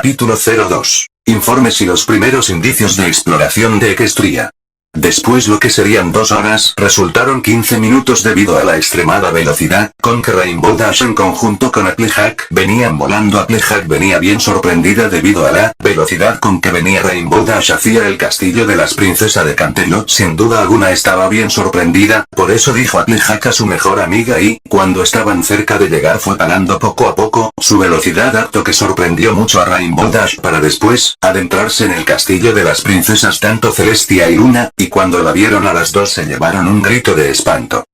Capítulo 02. Informes y los primeros indicios de exploración de Equestria. Después lo que serían 2 horas resultaron 15 minutos debido a la extremada velocidad con que Rainbow Dash en conjunto con Applejack venían volando. Applejack venía bien sorprendida debido a la velocidad con que venía Rainbow Dash hacia el castillo de las princesas de Canterlot. Sin duda alguna estaba bien sorprendida, por eso dijo Applejack a su mejor amiga y, cuando estaban cerca de llegar fue parando poco a poco su velocidad, acto que sorprendió mucho a Rainbow Dash para después adentrarse en el castillo de las princesas tanto Celestia y Luna, y cuando la vieron a las dos se llevaron un grito de espanto.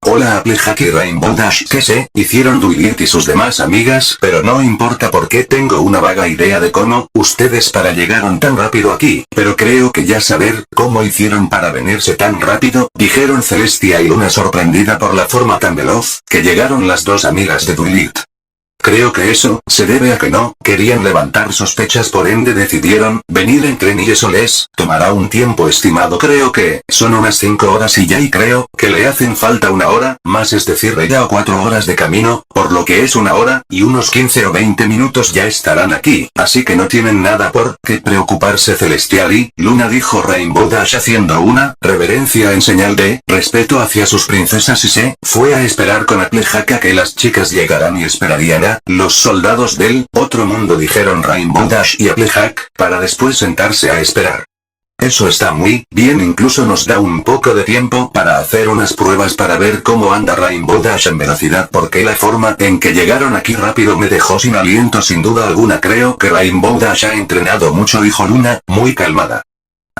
Hola Applejack y Rainbow Dash, ¿qué se hicieron Twilight y sus demás amigas? Pero no importa porque tengo una vaga idea de cómo ustedes llegaron tan rápido aquí, pero creo que ya saber cómo hicieron para venirse tan rápido, dijeron Celestia y Luna sorprendida por la forma tan veloz que llegaron las dos amigas de Twilight. Creo que eso se debe a que no querían levantar sospechas, por ende decidieron venir en tren y eso les tomará un tiempo estimado. Creo que son unas 5 horas y ya, y creo que le hacen falta 1 hora más, es decir, ya o 4 horas de camino, por lo que es 1 hora y unos 15 o 20 minutos ya estarán aquí, así que no tienen nada por qué preocuparse. Celestial y Luna, dijo Rainbow Dash haciendo una reverencia en señal de respeto hacia sus princesas y se fue a esperar con Applejack a que las chicas llegaran y esperarían a los soldados del otro mundo, dijeron Rainbow Dash y Applejack, para después sentarse a esperar. Eso está muy bien, incluso nos da un poco de tiempo para hacer unas pruebas para ver cómo anda Rainbow Dash en velocidad, porque la forma en que llegaron aquí rápido me dejó sin aliento sin duda alguna. Creo que Rainbow Dash ha entrenado mucho, dijo Luna, muy calmada.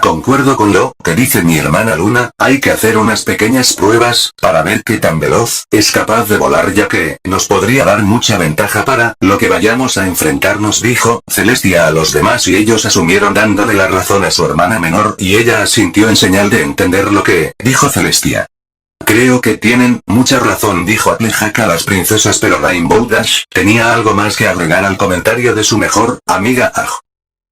Concuerdo con lo que dice mi hermana Luna, hay que hacer unas pequeñas pruebas para ver qué tan veloz es capaz de volar, ya que nos podría dar mucha ventaja para lo que vayamos a enfrentarnos, dijo Celestia a los demás, y ellos asumieron dándole la razón a su hermana menor y ella asintió en señal de entender lo que dijo Celestia. Creo que tienen mucha razón, dijo Applejack a las princesas, pero Rainbow Dash tenía algo más que agregar al comentario de su mejor amiga Aj.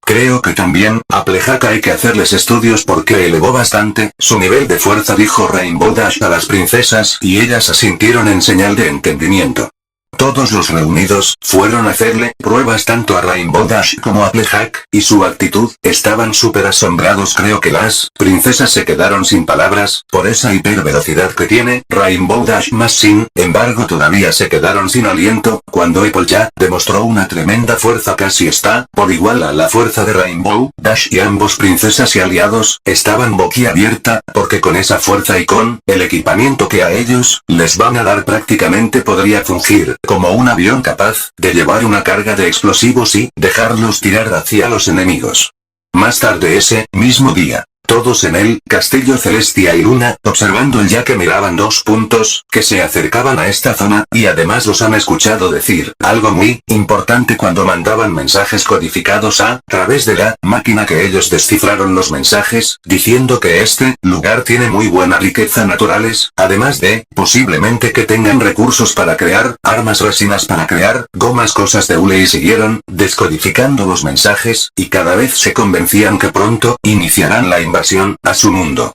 Creo que también, Applejack, hay que hacerles estudios porque elevó bastante su nivel de fuerza, dijo Rainbow Dash a las princesas, y ellas asintieron en señal de entendimiento. Todos los reunidos fueron a hacerle pruebas tanto a Rainbow Dash como a Applejack, y su actitud estaban súper asombrados. Creo que las princesas se quedaron sin palabras por esa hipervelocidad que tiene Rainbow Dash, más sin embargo todavía se quedaron sin aliento cuando Applejack demostró una tremenda fuerza, casi está por igual a la fuerza de Rainbow Dash, y ambos princesas y aliados estaban boquiabierta porque con esa fuerza y con el equipamiento que a ellos les van a dar prácticamente podría fungir como un avión capaz de llevar una carga de explosivos y dejarlos tirar hacia los enemigos. Más tarde ese mismo día, todos en el castillo, Celestia y Luna observando el ya que miraban 2 puntos que se acercaban a esta zona, y además los han escuchado decir algo muy importante cuando mandaban mensajes codificados a través de la máquina, que ellos descifraron los mensajes diciendo que este lugar tiene muy buena riqueza naturales, además de posiblemente que tengan recursos para crear armas, resinas para crear gomas, cosas de hule, y siguieron descodificando los mensajes y cada vez se convencían que pronto iniciarán la invasión a su mundo.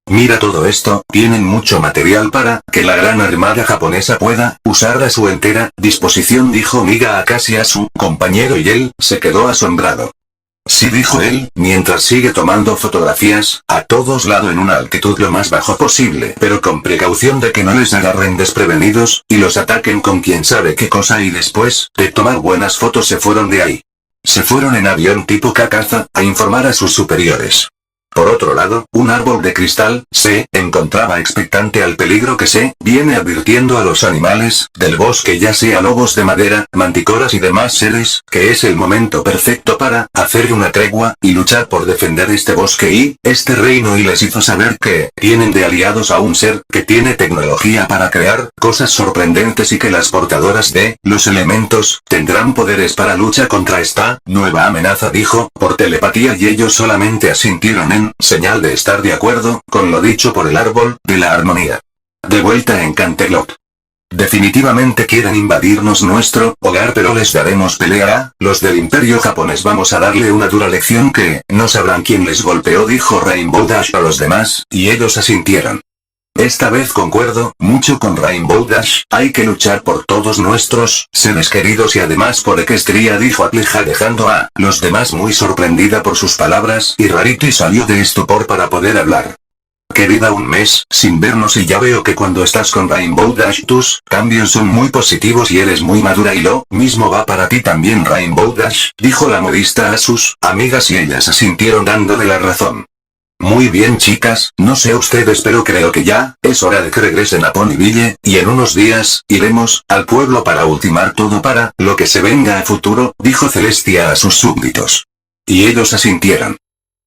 Mira todo esto, tienen mucho material para que la gran armada japonesa pueda usar a su entera disposición, dijo Miga a casi a su compañero, y él se quedó asombrado. Sí, dijo él, mientras sigue tomando fotografías a todos lados en una altitud lo más bajo posible, pero con precaución de que no les agarren desprevenidos y los ataquen con quién sabe qué cosa, y después de tomar buenas fotos se fueron de ahí. Se fueron en avión tipo caza a informar a sus superiores. Por otro lado, un árbol de cristal se encontraba expectante al peligro que se viene advirtiendo a los animales del bosque, ya sea lobos de madera, manticoras y demás seres, que es el momento perfecto para hacer una tregua y luchar por defender este bosque y este reino, y les hizo saber que tienen de aliados a un ser que tiene tecnología para crear cosas sorprendentes y que las portadoras de los elementos tendrán poderes para lucha contra esta nueva amenaza, dijo por telepatía, y ellos solamente asintieron en señal de estar de acuerdo con lo dicho por el árbol de la armonía. De vuelta en Canterlot. Definitivamente quieren invadirnos nuestro hogar, pero les daremos pelea a los del imperio japonés. Vamos a darle una dura lección que no sabrán quién les golpeó, dijo Rainbow Dash a los demás, y ellos asintieron. Esta vez concuerdo mucho con Rainbow Dash, hay que luchar por todos nuestros seres queridos y además por Equestria, dijo Atleja dejando a los demás muy sorprendida por sus palabras y Rarity salió de estupor para poder hablar. Querida, un mes sin vernos y ya veo que cuando estás con Rainbow Dash tus cambios son muy positivos y eres muy madura y lo mismo va para ti también Rainbow Dash, dijo la modista a sus amigas y ellas asintieron dándole la razón. Muy bien chicas, no sé ustedes pero creo que ya es hora de que regresen a Ponyville, y en unos días iremos al pueblo para ultimar todo para lo que se venga a futuro, dijo Celestia a sus súbditos. Y ellos asintieron.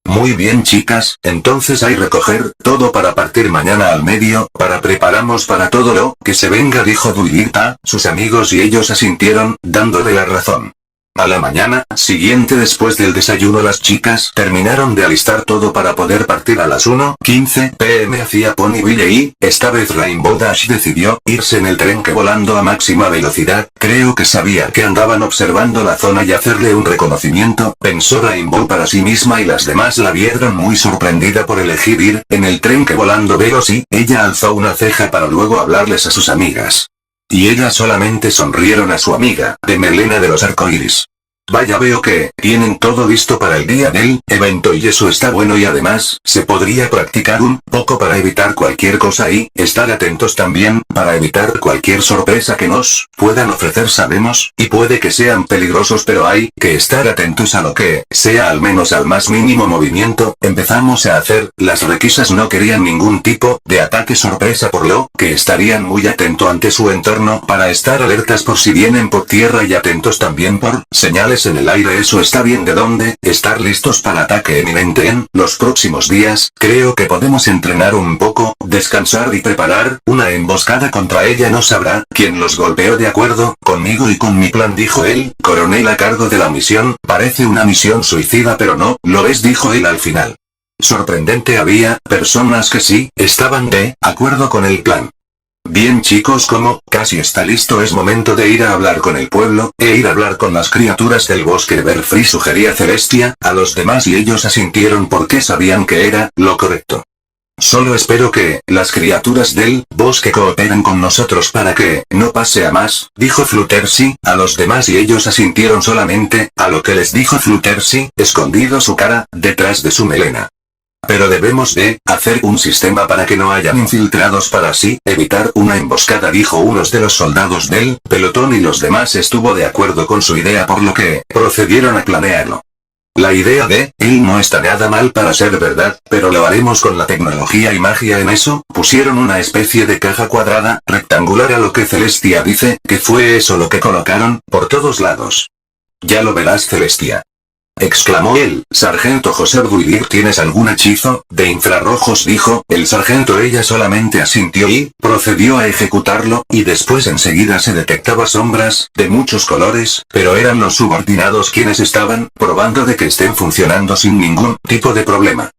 Muy bien chicas, entonces hay recoger todo para partir mañana al medio, para preparamos para todo lo que se venga, dijo Duilita, sus amigos y ellos asintieron, dándole la razón. A la mañana siguiente después del desayuno las chicas terminaron de alistar todo para poder partir a las 1:15 p.m. hacia Ponyville y, esta vez Rainbow Dash decidió irse en el tren que volando a máxima velocidad, creo que sabía que andaban observando la zona y hacerle un reconocimiento, pensó Rainbow para sí misma y las demás la vieron muy sorprendida por elegir ir en el tren que volando veloz y ella alzó una ceja para luego hablarles a sus amigas. Y ellas solamente sonrieron a su amiga, de melena de los arcoíris. Vaya, veo que tienen todo listo para el día del evento y eso está bueno y además, se podría practicar un poco para evitar cualquier cosa y estar atentos también, para evitar cualquier sorpresa que nos puedan ofrecer sabemos, y puede que sean peligrosos pero hay que estar atentos a lo que sea al menos al más mínimo movimiento, empezamos a hacer las requisas no querían ningún tipo de ataque sorpresa por lo que estarían muy atentos ante su entorno para estar alertas por si vienen por tierra y atentos también por señales en el aire, eso está bien de dónde estar listos para ataque eminente en los próximos días, creo que podemos entrenar un poco, descansar y preparar una emboscada contra ella, no sabrá quién los golpeó de acuerdo conmigo y con mi plan, dijo el coronel a cargo de la misión, parece una misión suicida pero no lo es, dijo él al final. Sorprendente, había personas que sí estaban de acuerdo con el plan. Bien chicos, como casi está listo es momento de ir a hablar con el pueblo, ir a hablar con las criaturas del bosque Everfree, sugería Celestia a los demás y ellos asintieron porque sabían que era lo correcto. Solo espero que las criaturas del bosque cooperen con nosotros para que no pase a más, dijo Fluttershy a los demás y ellos asintieron solamente a lo que les dijo Fluttershy, escondido su cara detrás de su melena. Pero debemos de hacer un sistema para que no hayan infiltrados para así evitar una emboscada, dijo uno de los soldados del pelotón y los demás estuvo de acuerdo con su idea por lo que procedieron a planearlo. La idea de él no está nada mal para ser verdad, pero lo haremos con la tecnología y magia. En eso, pusieron una especie de caja cuadrada, rectangular a lo que Celestia dice que fue eso lo que colocaron por todos lados. Ya lo verás Celestia, exclamó el sargento José Duilir. ¿Tienes algún hechizo de infrarrojos?, dijo el sargento. Ella solamente asintió y procedió a ejecutarlo, y después enseguida se detectaba sombras de muchos colores, pero eran los subordinados quienes estaban probando de que estén funcionando sin ningún tipo de problema.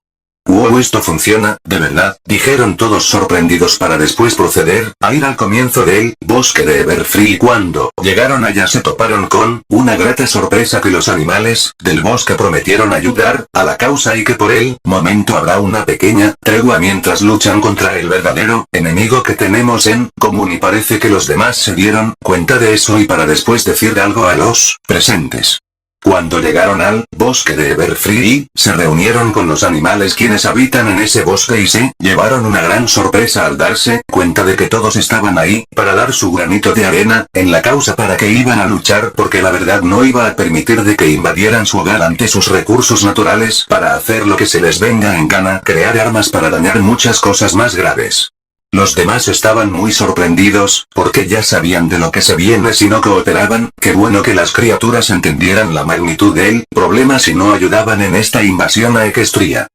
«Wow, esto funciona, de verdad», dijeron todos sorprendidos para después proceder a ir al comienzo del bosque de Everfree y cuando llegaron allá se toparon con una grata sorpresa que los animales del bosque prometieron ayudar a la causa y que por el momento habrá una pequeña tregua mientras luchan contra el verdadero enemigo que tenemos en común y parece que los demás se dieron cuenta de eso y para después decir algo a los presentes. Cuando llegaron al bosque de Everfree y se reunieron con los animales quienes habitan en ese bosque y se llevaron una gran sorpresa al darse cuenta de que todos estaban ahí para dar su granito de arena en la causa para que iban a luchar porque la verdad no iba a permitir de que invadieran su hogar ante sus recursos naturales para hacer lo que se les venga en gana, crear armas para dañar muchas cosas más graves. Los demás estaban muy sorprendidos, porque ya sabían de lo que se viene si no cooperaban. Qué bueno que las criaturas entendieran la magnitud del problema si no ayudaban en esta invasión a Equestria.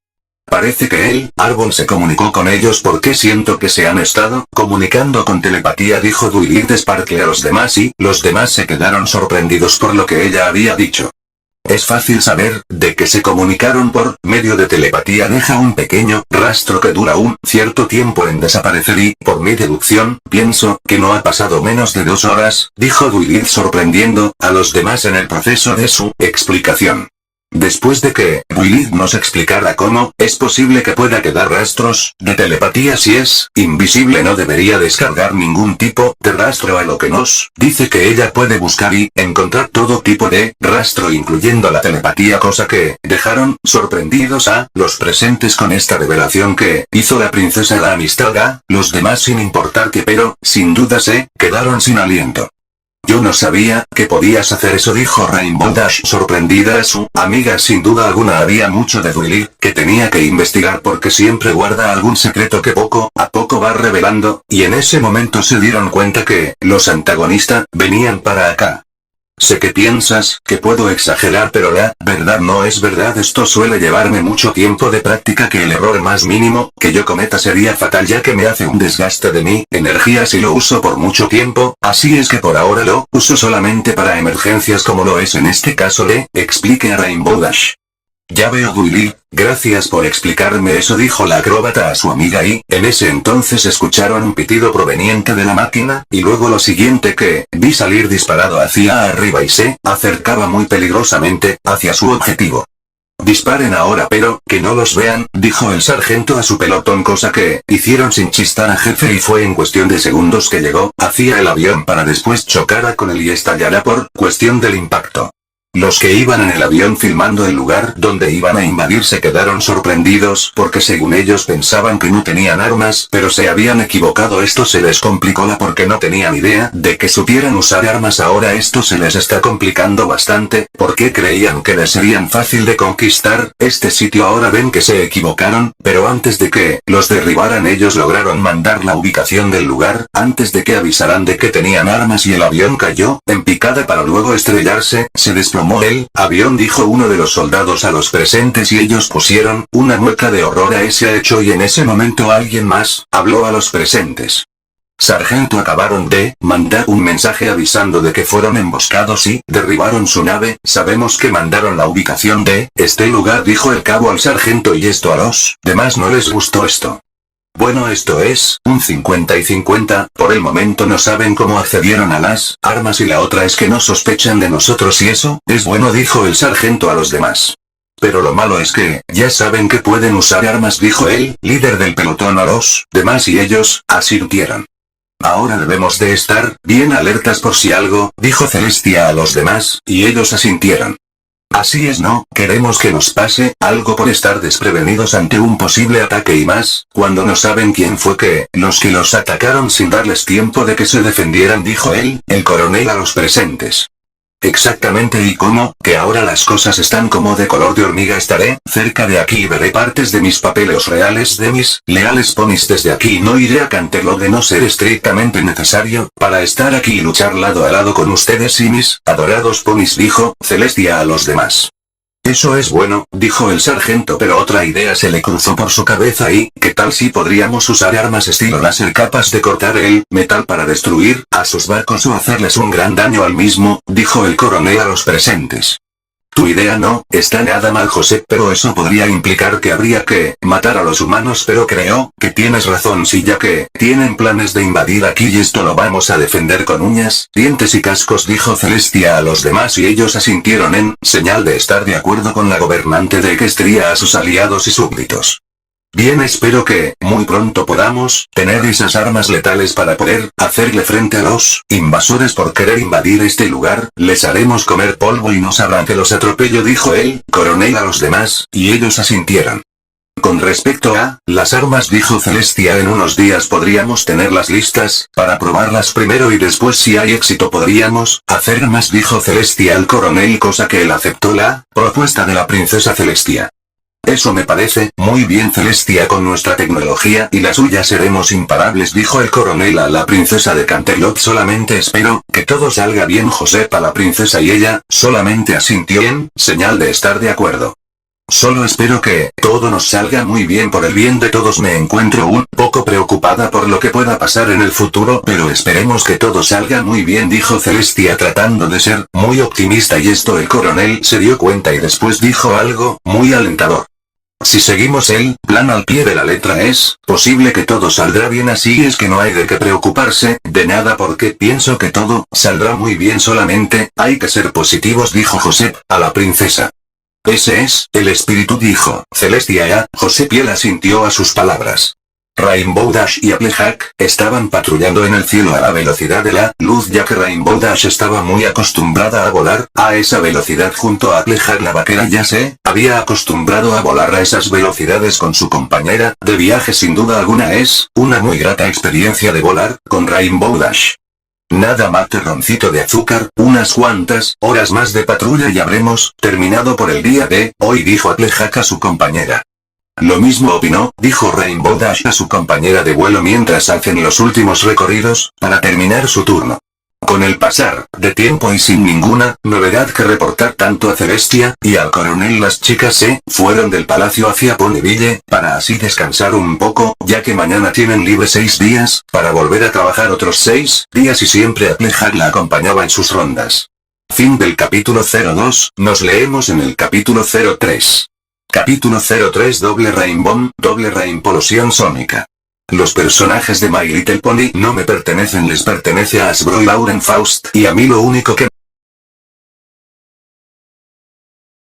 Parece que el árbol se comunicó con ellos porque siento que se han estado comunicando con telepatía, dijo Duilit Sparkle a los demás y los demás se quedaron sorprendidos por lo que ella había dicho. Es fácil saber de que se comunicaron por medio de telepatía, deja un pequeño rastro que dura un cierto tiempo en desaparecer y, por mi deducción, pienso que no ha pasado menos de 2 horas, dijo Duilit sorprendiendo a los demás en el proceso de su explicación. Después de que Willy nos explicara cómo es posible que pueda quedar rastros de telepatía si es invisible, no debería descargar ningún tipo de rastro, a lo que nos dice que ella puede buscar y encontrar todo tipo de rastro incluyendo la telepatía, cosa que dejaron sorprendidos a los presentes con esta revelación que hizo la princesa. La amistad a los demás sin importar qué, pero sin duda se quedaron sin aliento. Yo no sabía que podías hacer eso, dijo Rainbow Dash sorprendida a su amiga. Sin duda alguna había mucho de Willy que tenía que investigar porque siempre guarda algún secreto que poco a poco va revelando, y en ese momento se dieron cuenta que los antagonistas venían para acá. Sé que piensas que puedo exagerar, pero la verdad no es verdad. Esto suele llevarme mucho tiempo de práctica, que el error más mínimo que yo cometa sería fatal, ya que me hace un desgaste de mi energía si lo uso por mucho tiempo, así es que por ahora lo uso solamente para emergencias como lo es en este caso, le expliqué a Rainbow Dash. Ya veo, Willy, gracias por explicarme eso, dijo la acróbata a su amiga, y en ese entonces escucharon un pitido proveniente de la máquina, y luego lo siguiente que vi salir disparado hacia arriba y se acercaba muy peligrosamente hacia su objetivo. Disparen ahora pero que no los vean, dijo el sargento a su pelotón, cosa que hicieron sin chistar a jefe, y fue en cuestión de segundos que llegó hacia el avión para después chocara con él y estallara por cuestión del impacto. Los que iban en el avión filmando el lugar donde iban a invadir se quedaron sorprendidos porque según ellos pensaban que no tenían armas, pero se habían equivocado. Esto se les complicó porque no tenían idea de que supieran usar armas. Ahora esto se les está complicando bastante porque creían que les serían fácil de conquistar este sitio. Ahora ven que se equivocaron, pero antes de que los derribaran ellos lograron mandar la ubicación del lugar antes de que avisaran de que tenían armas, y el avión cayó en picada para luego estrellarse. Se desplomó el avión, dijo uno de los soldados a los presentes, y ellos pusieron una mueca de horror a ese hecho, y en ese momento alguien más habló a los presentes. Sargento, acabaron de mandar un mensaje avisando de que fueron emboscados y derribaron su nave. Sabemos que mandaron la ubicación de este lugar, dijo el cabo al sargento, y esto a los demás no les gustó esto. Bueno, esto es un 50 y 50, por el momento no saben cómo accedieron a las armas y la otra es que no sospechan de nosotros, y eso es bueno, dijo el sargento a los demás. Pero lo malo es que ya saben que pueden usar armas, dijo el líder del pelotón a los demás, y ellos asintieron. Ahora debemos de estar bien alertas por si algo, dijo Celestia a los demás, y ellos asintieron. Así es, no queremos que nos pase algo por estar desprevenidos ante un posible ataque, y más cuando no saben quién fue que los atacaron sin darles tiempo de que se defendieran, dijo el coronel a los presentes. Exactamente, y como que ahora las cosas están como de color de hormiga, estaré cerca de aquí y veré partes de mis papeles reales de mis leales ponis desde aquí. No iré a Canterlot de no ser estrictamente necesario para estar aquí y luchar lado a lado con ustedes y mis adorados ponis, dijo Celestia a los demás. Eso es bueno, dijo el sargento, pero otra idea se le cruzó por su cabeza. ¿Y qué tal si podríamos usar armas estilo láser capaz de cortar el metal para destruir a sus barcos o hacerles un gran daño al mismo? Dijo el coronel a los presentes. Tu idea no está nada mal, José, pero eso podría implicar que habría que matar a los humanos, pero creo que tienes razón, sí, ya que tienen planes de invadir aquí y esto lo vamos a defender con uñas, dientes y cascos, dijo Celestia a los demás, y ellos asintieron en señal de estar de acuerdo con la gobernante de Equestria a sus aliados y súbditos. Bien, espero que muy pronto podamos tener esas armas letales para poder hacerle frente a los invasores por querer invadir este lugar. Les haremos comer polvo y no sabrán que los atropello, dijo el coronel a los demás, y ellos asintieron. Con respecto a las armas, dijo Celestia, en unos días podríamos tenerlas listas para probarlas primero y después, si hay éxito, podríamos hacer más, dijo Celestia al coronel, cosa que él aceptó la propuesta de la princesa Celestia. Eso me parece muy bien, Celestia, con nuestra tecnología y la suya seremos imparables, dijo el coronel a la princesa de Canterlot. Solamente espero que todo salga bien, Josepa, la princesa, y ella solamente asintió en señal de estar de acuerdo. Solo espero que todo nos salga muy bien por el bien de todos. Me encuentro un poco preocupada por lo que pueda pasar en el futuro, pero esperemos que todo salga muy bien, dijo Celestia tratando de ser muy optimista, y esto el coronel se dio cuenta y después dijo algo muy alentador. Si seguimos el plan al pie de la letra es posible que todo saldrá bien, así es que no hay de qué preocuparse de nada porque pienso que todo saldrá muy bien, solamente hay que ser positivos, dijo Josep a la princesa. Ese es, el espíritu, dijo Celestia. José Piel asintió a sus palabras. Rainbow Dash y Applejack estaban patrullando en el cielo a la velocidad de la luz, ya que Rainbow Dash estaba muy acostumbrada a volar a esa velocidad junto a Applejack. La vaquera ya se había acostumbrado a volar a esas velocidades con su compañera de viaje. Sin duda alguna es una muy grata experiencia de volar con Rainbow Dash. Nada más, terroncito de azúcar, unas cuantas horas más de patrulla y habremos terminado por el día de hoy, dijo Applejack a su compañera. Lo mismo opinó, dijo Rainbow Dash a su compañera de vuelo mientras hacen los últimos recorridos para terminar su turno. Con el pasar de tiempo y sin ninguna novedad que reportar tanto a Celestia y al coronel, las chicas se fueron del palacio hacia Ponyville para así descansar un poco, ya que mañana tienen libre 6 días para volver a trabajar otros 6 días y siempre Applejack la acompañaba en sus rondas. Fin del capítulo 02. Nos leemos en el capítulo 03. Capítulo 03. Doble Rainbow, doble Rainpolosión sónica. Los personajes de My Little Pony no me pertenecen, les pertenece a Hasbro y Lauren Faust, y a mí lo único que